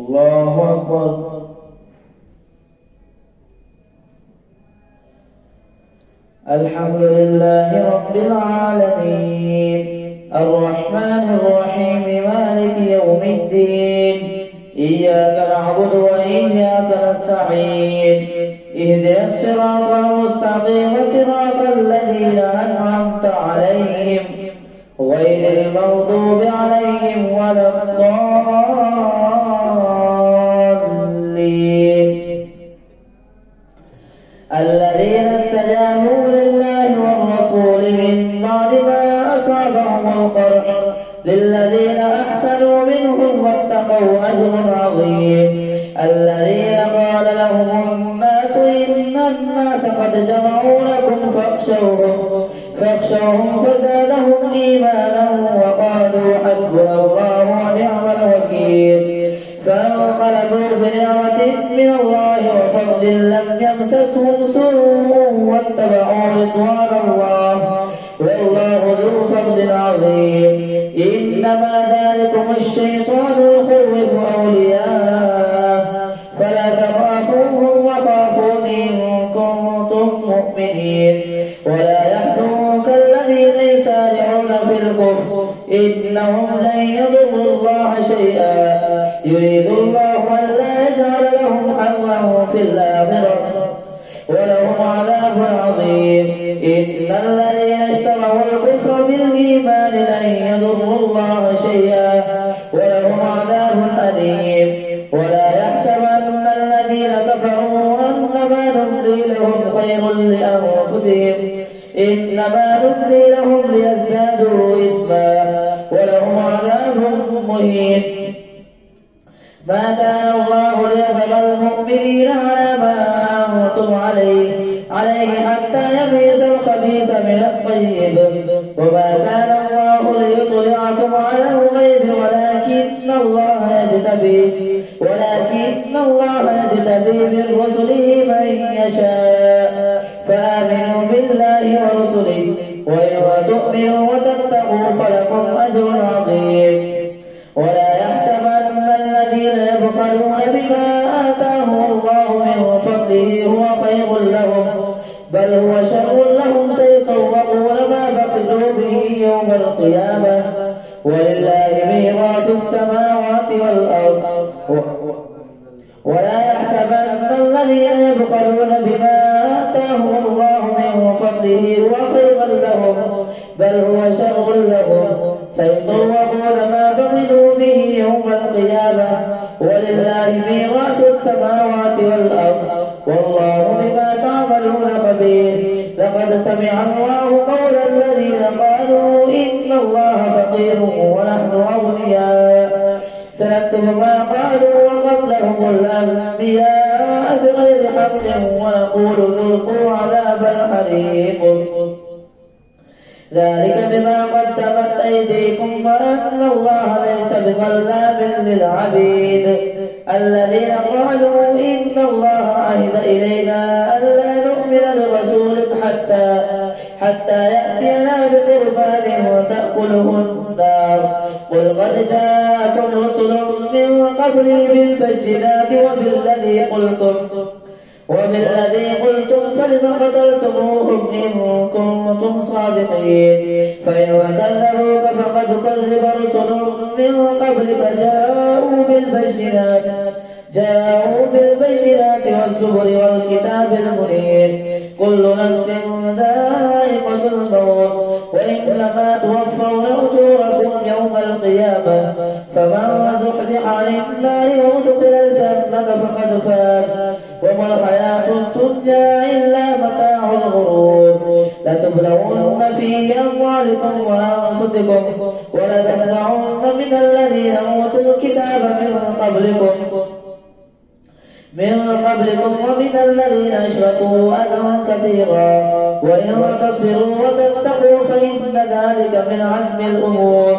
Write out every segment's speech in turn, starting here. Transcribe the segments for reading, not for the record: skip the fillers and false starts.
الله أكبر. الحمد لله رب العالمين الرحمن الرحيم مالك يوم الدين إياك نعبد وإياك نستعين اهدنا الصراط المستقيم صراط الذين أنعمت عليهم غير المغضوب عليهم ولا الضالين الذين استجابوا لله والرسول من بعد ما أصابهم القرح للذين أحسنوا منهم واتقوا أجر عظيم الذين قال لهم الناس إن الناس قد جمعوا لكم فاخشوهم فزادهم إيمانا وقالوا حسبنا الله ونعم الوكيل فانقلبوا بنعمة من الله وفضل لم يمسسهم سوء واتبعوا رضوان الله والله ذو فضل عظيم إنما ذلكم الشيطان يخوف أولياءه فلا تخافوهم وخافون إن كنتم مؤمنين ولا يحزنك الذين يسارعون في الكفر إنهم لن يضروا الله شيئا يريد الله ألا يجعل لهم حظا في الآخرة ولهم عذاب عظيم إن الذين اشتروا الكفر بالإيمان لن يضروا الله شيئا ولهم عذاب أليم ولا يحسبن الذين كفروا أنما نملي لهم خير لأنفسهم إنما نملي لهم ليزدادوا إثما ولهم عذاب مهين ما كان الله ليذر المؤمنين على ما أنتم عليه حتى يميز الخبيث من الطيب وما كان الله ليطلعكم على الغيب ولكن الله يجتبي من رسله من يشاء فآمنوا بالله ورسله وإن تؤمنوا وتتقوا فلكم أجر عظيم ولا يحسبن الذين يبخلون بما آتاهم الله من فضله هو خير لهم بل هو شر لهم سيطوقون ما بخلوا به يوم القيامة ولله ميراث السماوات والأرض ولا يحسبن الذين يبخلون بما آتاهم الله من فضله هو خير لهم بل هو شر لهم سيطوقون ما بخلوا به يوم القيامة ولله ميراث السماوات والأرض والله بما تعملون خبير لقد سمع الله قول الذين قالوا إن الله فقير ونحن أغنياء سنكتب ما قالوا وقتلهم الأنبياء بغير حق ونقول ذوقوا عذاب الحريق ذلك بما قدمت أيديكم وأن الله ليس بظلام للعبيد الذين قالوا إن الله عهد إلينا ألا نؤمن لرسول حتى يأتينا بقربان تأكله النار قل قد جاءكم رسل من قبلي بالبينات وبالذي قلتم فلم قتلتموهم إن كنتم صادقين فإن كذبوك فقد كذب رسل من قبلك جاءوا بالبينات والزبر والكتاب المنير كل نفس ذائقة الموت وإنما توفون أجوركم يوم القيامة فمن زحزح عن النار وأدخل الجنة فقد فاز وما الحياة الدنيا إلا متاع الغرور لتبلغن في أموالكم وأنفسكم ولتسمعن من الذين أوتوا الكتاب من قبلكم ومن الذين أشركوا أذى كثيرا وإن تصبروا وتتقوا فإن ذلك من عزم الأمور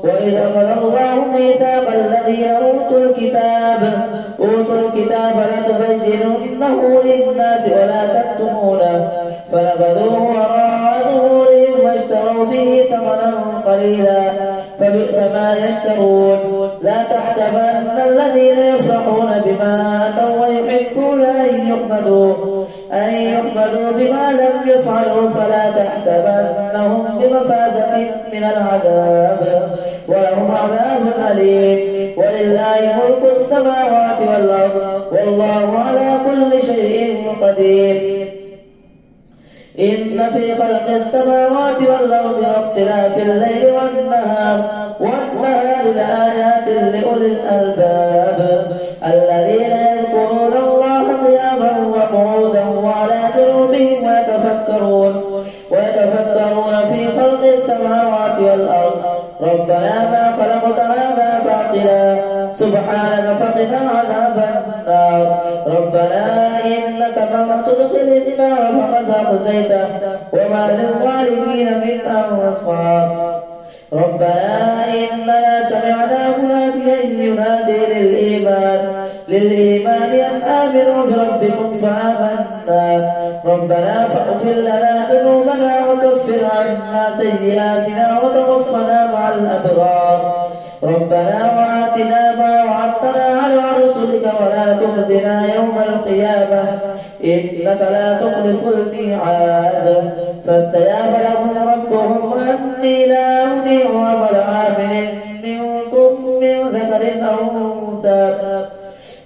وإذ أخذ الله ميثاق الذين أوتوا الكتاب لتبيننه للناس ولا تكتمونه فنبذوه وراء ظهورهم واشتروا به ثمنا قليلا فبئس ما ما يشترون لا تحسبن الذين يفرحون بما أتوا ويحبون أن يحمدوا بما لم يفعلوا فلا تحسبنهم بمفازة من العذاب ولهم عذاب أليم ولله ملك السماوات والأرض والله على كل شيء قدير إن في خلق السماوات والأرض واختلاف الليل والنهار لآيات لأولي الألباب الذين يذكرون الله قياما وقعودا وعلى جنوبهم ويتفكرون في خلق السماوات والأرض ربنا ما خلقت هذا باطلا سبحانك فقنا عذاب النار ربنا إنك من تدخل النار فقد أخزيته وما للظالمين من أنصار ربنا إننا سمعنا مناديا ينادي للإيمان أن آمنوا بربكم فآمنا ربنا فاغفر لنا ذنوبنا وكفر عنا سيئاتنا وتوفنا مع الأبرار ربنا وآتنا ما وعدتنا على رسلك ولا تخزنا يوم القيامة إنك لا تخلف الميعاد فاستجاب لهم ربهم أني لا أضيع عمل عامل منكم من ذكر أو أنثى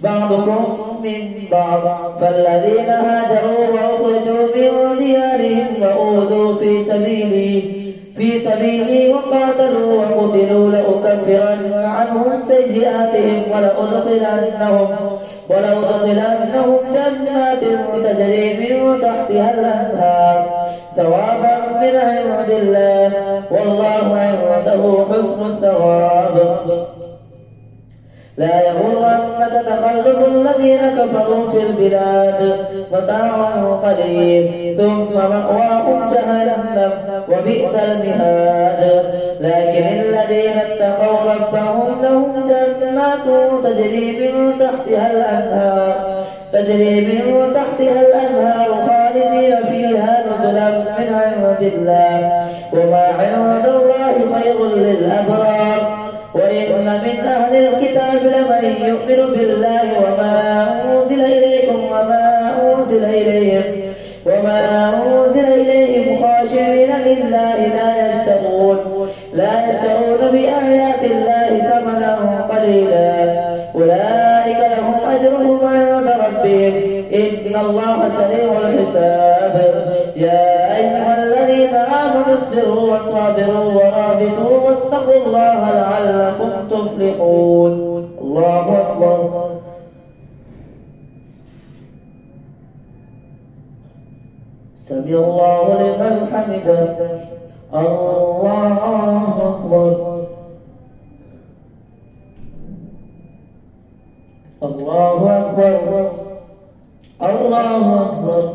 بعضكم من بعض فالذين هاجروا وأخرجوا من ديارهم وأوذوا في سبيلي وقاتلوا وقتلوا لأكفرن عنهم سيئاتهم ولأدخلنهم جنات تجري من تحتها الأنهار ثوابا من عند الله والله عنده حسن الثواب لا يغرنك تقلب الذين كفروا في البلاد متاع قليل ثم مأواهم جهنم وبئس المهاد لكن الذين اتقوا ربهم لهم جنات تجري من تحتها الأنهار خالدين فيها نزلا من عند الله وما عند الله خير للأبرار وإن من أهل الكتاب لمن يؤمن بالله وما أنزل إليكم وما أنزل إليهم خاشعين لله لا يشترون بآيات الله ثمنا قليلا أولئك لهم أجرهم عند ربهم إن الله سريع الحساب يا أيها الذين آمنوا اصبروا وصابروا ورابطوا واتقوا الله لعلكم تفلحون الله أكبر سمع الله لمن حمده الله أكبر الله أكبر الله أكبر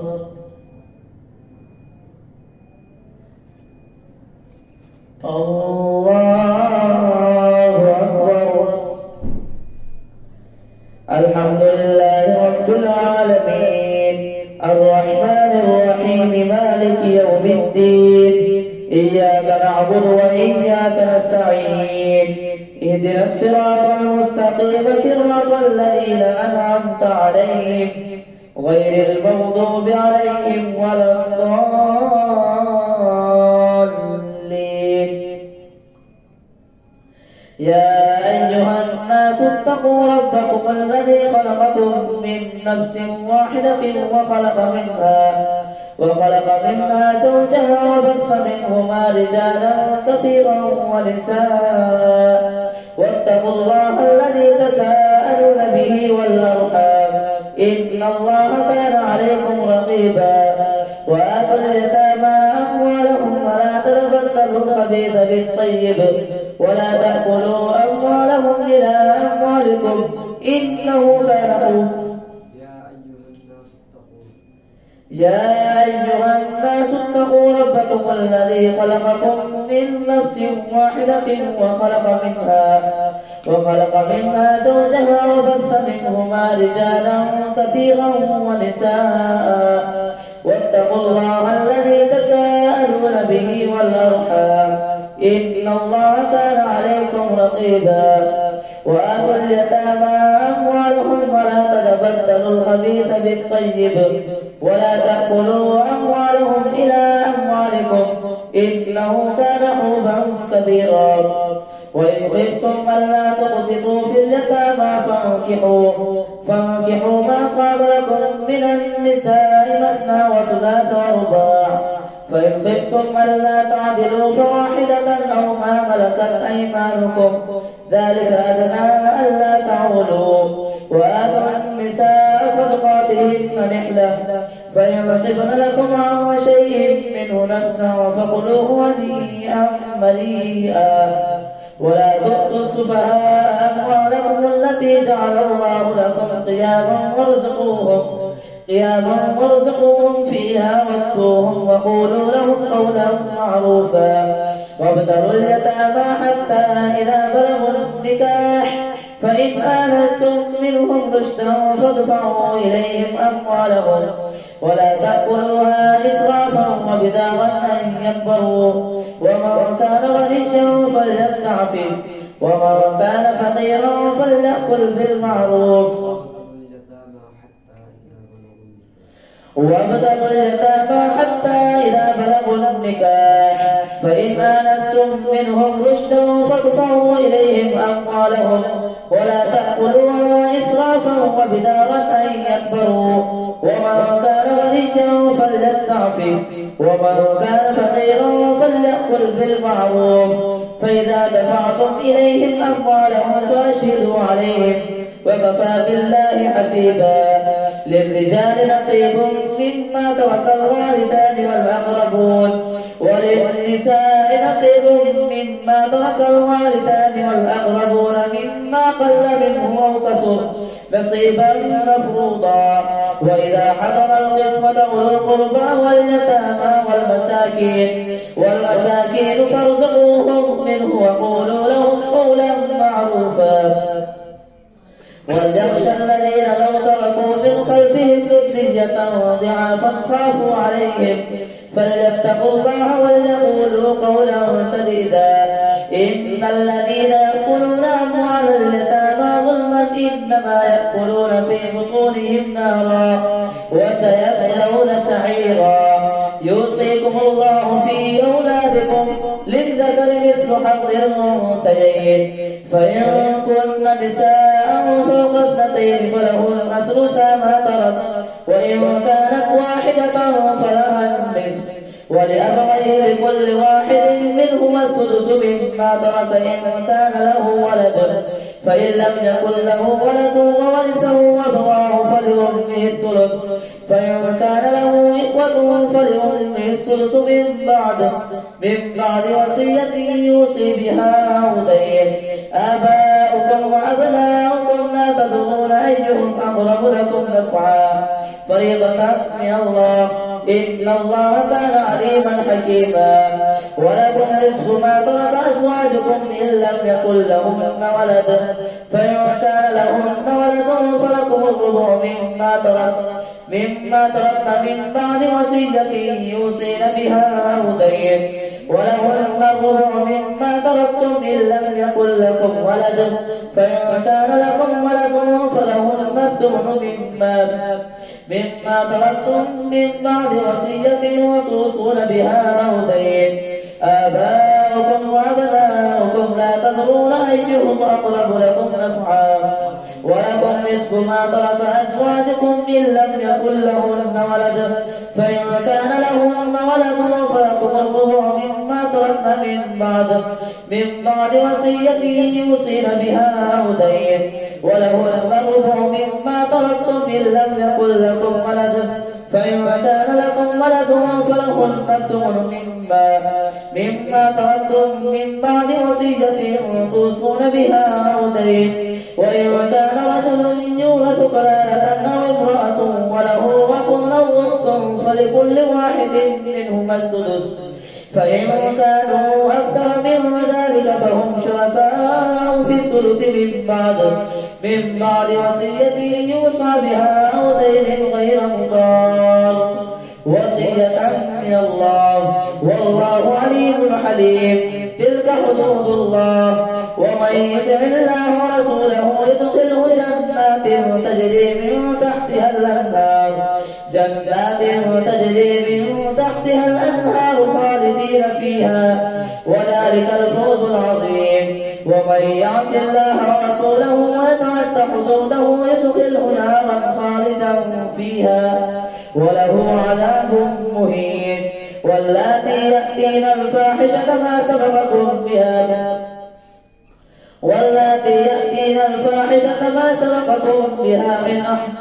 الله أكبر الحمد لله رب العالمين الرحمن الرحيم مالك يوم الدين إياك نعبد وإياك نستعين اهدنا الصراط المستقيم صراط الذين أنعمت عليهم غير المغضوب عليهم ولا الضالين يا أيها الناس اتقوا ربكم الذي خلقكم من نفس واحدة وخلق منها زوجها وبث منهما رجالا كثيرا ونساء واتقوا الله الذي تساءلون به والأرحام إن الله كان عليكم رقيبا وآتوا اليتامى أموالهم ولا تتبدلوا الخبيث بالطيب ولا تأكلوا أموالهم إلى أموالكم إنه كان يا أيها الناس اتقوا ربكم الذي خلقكم من نفس واحدة وخلق منها زوجها وبث منهما رجالا كثيرا ونساء واتقوا الله الذي تساءلون به والأرحام إن الله كان عليكم رقيبا. وآتوا اليتامى أموالهم ولا تتبدلوا الخبيث بالطيب ولا تأكلوا أموالهم إلى أموالكم إنه كان حوبا كبيرا. وإن خفتم ألا تقسطوا في اليتامى فانكحوا ما طاب لكم من النساء مثنى وثلاث ورباع. فإن خفتم ألا تعدلوا فواحدة أو ما ملكت أيمانكم ذلك أدنى ألا تعولوا. وآتوا النساء صدقاتهن نحلة فإن طبن لكم عن شيء منه نفسا فكلوه هنيئا مريئا. ولا تؤتوا السفهاء أموالكم التي جعل الله لكم قياما وارزقوهم فيها واكسوهم وقولوا لهم قولا معروفا. وابتلوا اليتامى حتى إذا بلغوا النكاح فإن آنستم منهم رشدا فادفعوا إليهم أموالهم ولا تأكلوها إسرافا وبدارا أن يكبروا. ومن كان غنيا فليستعفف ومن كان فقيرا فليأكل بالمعروف. وابتلوا اليتامى حتى إذا بلغوا النكاح فإن آنستم منهم رشدا فادفعوا إليهم أموالهم ولا تأكلوها إسرافا وبدارا أن يكبروا. ومن كان غنيا فليستعفف ومن كان فقيرا فليأكل بالمعروف. فإذا دفعتم إليهم أموالهم فأشهدوا عليهم وكفى بالله حسيبا. للرجال نصيب مما ترك الوالدان والأقربون وللنساء نصيب مما ترك الوالدان والأقربون مما قل منه أو كثر نصيبا مفروضا. وإذا حضر القسمة أولو القربى واليتامى والمساكين فارزقوهم منه وقولوا لهم قولا معروفا. وليخشى الذين لو تركوا من خلفهم ذرية ضعافا خافوا عليهم فليتقوا الله وليقولوا قولا سديدا. إن الذين يأكلون أموال اليتامى ظلما إنما يأكلون في بطونهم نارا وسيصلون سعيرا. يوصيكم الله في أولادكم للذكر مثل حظ الأنثيين فإن كن نساء فوق اثنتين فلهن ثلثا ما ترك وإن كانت واحدة فلها النصف ولأبويه لكل واحد منهما السدس مما ترك إن كان له ولد فإن لم يكن له ولد وورثه أبواه فلأمه الثلث فإن كان له إخوة فلأمه السدس من بعد وصية يوصي بها أو دين. آباؤكم وأبناؤكم لا تدرون أيهم أقرب لكم نفعا فريضة من الله إن الله كان عليما حكيما. ولكم نصف ما ترك أزواجكم إن لم يكن لهن ولد فإن كان لهن ولد فلكم الربع مما تركن من بعد وصية يوصين بها أو دين. ولهن الربع مما تركتم إن لم يكن لكم ولد فإن كان لكم ولد فلهن الثمن مما تركتم من بعد وصية توصون بها أو دين. آباؤكم وأبناؤكم لا تدرون أيهم أقرب لكم نفعا. ولكم نصف ما ترك أزواجكم إن لم يكن لهن ولد فإن كان لهن ولد فلكم الربع مما تركن من بعد وصية يوصين بها أو دين. ولهن الربع مما تركتم إن لم يكن لكم ولد فإن كان لكم ولد فلهن الثمن مما تركتم من بعد وصية توصون بها أو دين. وإن كان رجل يورث كلالة أو امرأة وله أخ أو أخت فلكل واحد منهما السدس فإن كانوا أكثر من ذلك فهم شركاء في الثلث من بعد وصية يوصى بها أو دين غير مضار وصية من الله والله عليم حليم. تلك حدود الله ومن يطع الله ورسوله يدخله جنات تجري من تحتها الأنهار خالدين فيها وذلك الفوز العظيم. ومن يعص الله ورسوله ويتعد حدوده يدخله نارا خالدا فيها وله عذاب مهين. واللاتي يأتين الفاحشة ما سبقكم بها من أحد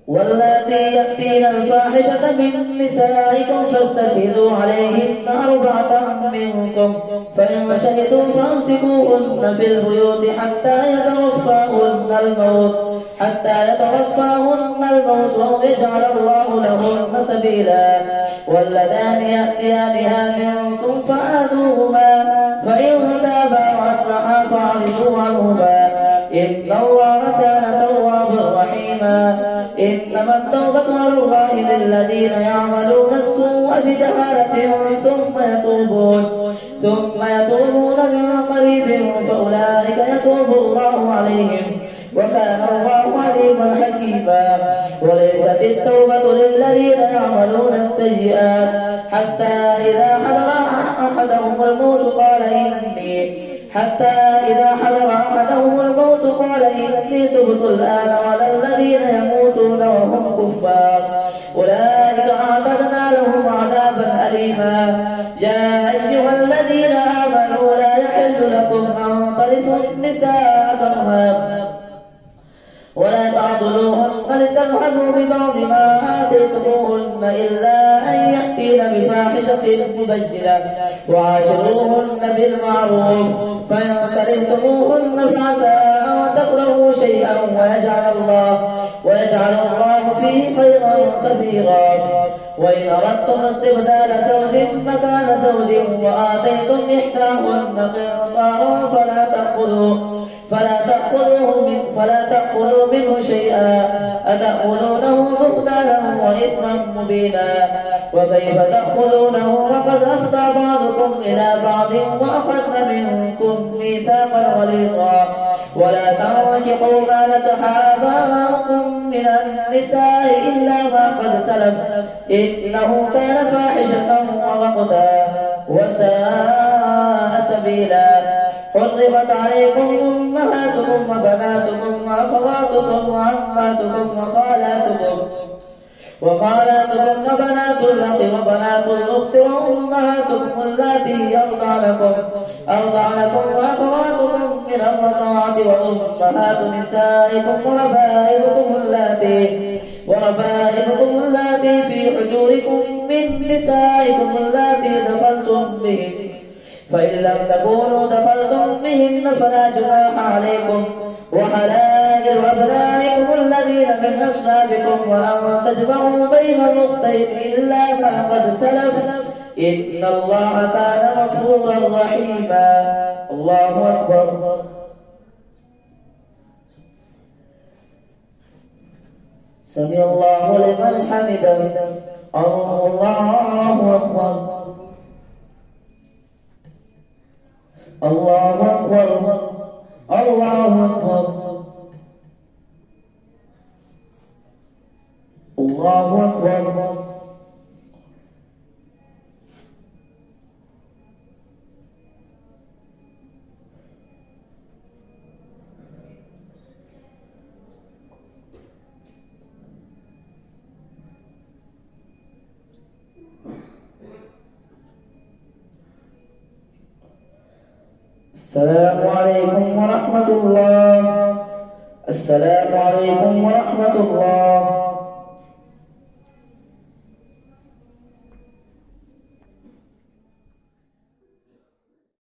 واللاتي يأتين الفاحشة من نسائكم فاستشهدوا عليهن 4 منكم فإن شهدوا فامسكوهن في البيوت حتى يتوفاهن الموت أو يجعل الله لهن سبيلا. واللذان يأتيانها منكم فآذوهما فإن تابا وأصلحا فاعرضوا عنهما إن الله كان توابا رحيما. إنما التوبة على الله للذين يعملون السوء بجهالة ثم يتوبون من قريب فأولئك يتوب الله عليهم وكان الله عليما حكيما. وليست التوبة للذين يعملون السيئات حتى إذا حضر أحدهم الموت قال إني تبت الآن ولا الذين يموتون وهم كفار أولئك أعتدنا لهم عذابا أليما. يا أيها الذين آمنوا لا يحل لكم أن ترثوا النساء كرها ولا تعضلوهن لتذهبوا ببعض ما آتيتموهن إلا أن يأتين بفاحشة مبينة وعاشروهن بالمعروف. فإن كرهتموهن فعسى أن تكرهوا شيئا ويجعل الله فيه خيرا كثيرا. وإن أردتم استبدال زوج مكان زوج وآتيتم إحداهن قنطارا فلا تأخذوا منه شيئا أتأخذونه بهتانا وإثما مبينا. وكيف تأخذونه وقد أفضى بعضكم إلى بعض وأخذن منكم ميثاقا غليظا. ولا تنكحوا ما نكح آباؤكم من النساء إلا ما قد سلف إنه كان فاحشة ومقتا وساء سبيلا. حرمت عليكم أمهاتكم وبناتكم وأخواتكم وعماتكم وخالاتكم وبنات الأخ وبنات الأخت وأمهاتكم اللاتي أرضعنكم وأخواتكم من الرضاعة وأمهات نسائكم وربائبكم اللاتي في حجوركم من نسائكم اللاتي دخلتم بهن فإن لم تكونوا دخلتم بهن فلا جناح عليكم وحلائل أبنائكم الذين من أصلابكم وأن تجمعوا بين الأختين إلا ما قد سلف إن الله كان غفورا رحيما. الله أكبر. سمع الله لمن حمده. الله أكبر. الله أكبر. الله أكبر. الله أكبر. السلام عليكم ورحمة الله. السلام عليكم ورحمة الله.